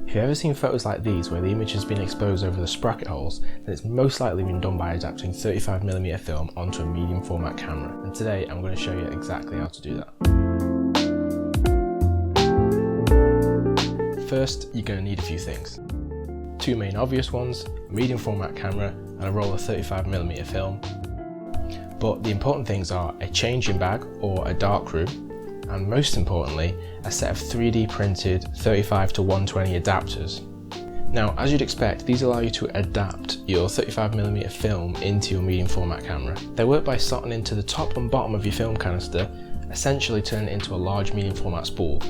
If you've ever seen photos like these where the image has been exposed over the sprocket holes, then it's most likely been done by adapting 35mm film onto a medium format camera, and today I'm going to show you exactly how to do that. First, you're going to need a few things. Two main obvious ones, a medium format camera and a roll of 35mm film. But the important things are a changing bag or a darkroom, and most importantly, a set of 3D printed 35 to 120 adapters. Now, as you'd expect, these allow you to adapt your 35mm film into your medium format camera. They work by slotting into the top and bottom of your film canister, essentially turning it into a large medium format spool.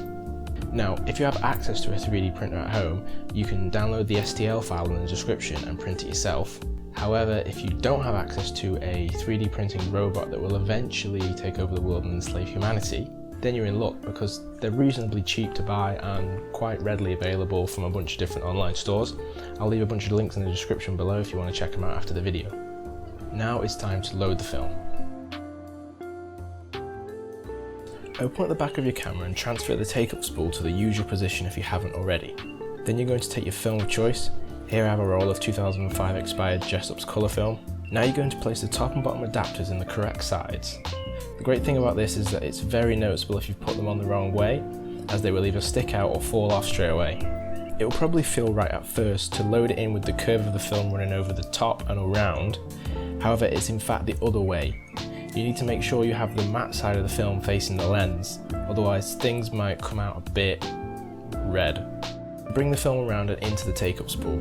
Now, if you have access to a 3D printer at home, you can download the STL file in the description and print it yourself. However, if you don't have access to a 3D printing robot that will eventually take over the world and enslave humanity, then you're in luck, because they're reasonably cheap to buy and quite readily available from a bunch of different online stores. I'll leave a bunch of links in the description below if you want to check them out after the video. Now it's time to load the film. Open up the back of your camera and transfer the take-up spool to the usual position if you haven't already. Then you're going to take your film of choice. Here I have a roll of 2005 expired Jessop's colour film. Now you're going to place the top and bottom adapters in the correct sides. The great thing about this is that it's very noticeable if you've put them on the wrong way, as they will either stick out or fall off straight away. It will probably feel right at first to load it in with the curve of the film running over the top and around. However, it's in fact the other way. You need to make sure you have the matte side of the film facing the lens, otherwise things might come out a bit red. Bring the film around and into the take-up spool.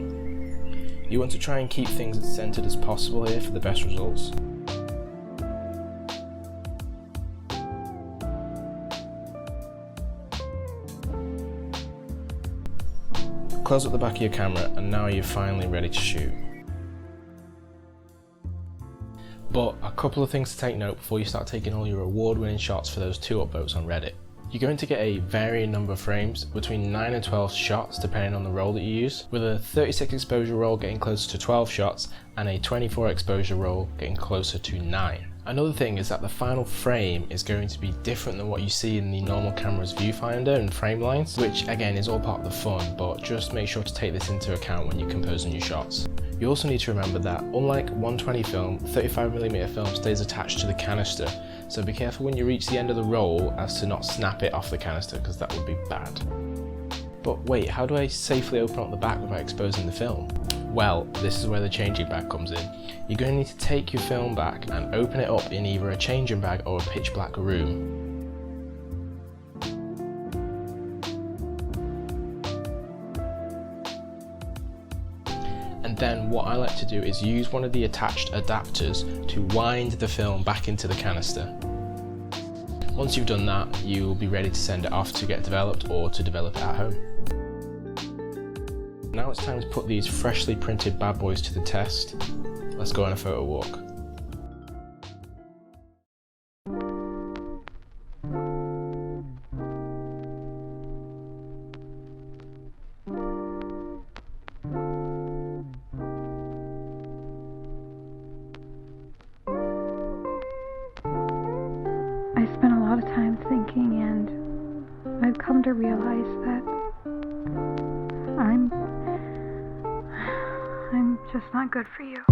You want to try and keep things as centered as possible here for the best results. Close up the back of your camera and now you're finally ready to shoot. But a couple of things to take note before you start taking all your award-winning shots for those 2 upvotes on Reddit. You're going to get a varying number of frames, between 9 and 12 shots depending on the roll that you use, with a 36 exposure roll getting closer to 12 shots and a 24 exposure roll getting closer to 9. Another thing is that the final frame is going to be different than what you see in the normal camera's viewfinder and frame lines, which again is all part of the fun, but just make sure to take this into account when you're composing your shots. You also need to remember that unlike 120 film, 35mm film stays attached to the canister, so be careful when you reach the end of the roll as to not snap it off the canister, because that would be bad. But wait, how do I safely open up the back without exposing the film? Well, this is where the changing bag comes in. You're going to need to take your film back and open it up in either a changing bag or a pitch black room. And then what I like to do is use one of the attached adapters to wind the film back into the canister. Once you've done that, you'll be ready to send it off to get developed or to develop it at home. Now it's time to put these freshly printed bad boys to the test. Let's go on a photo walk. I spent a lot of time thinking, and I've come to realize that I'm just not good for you.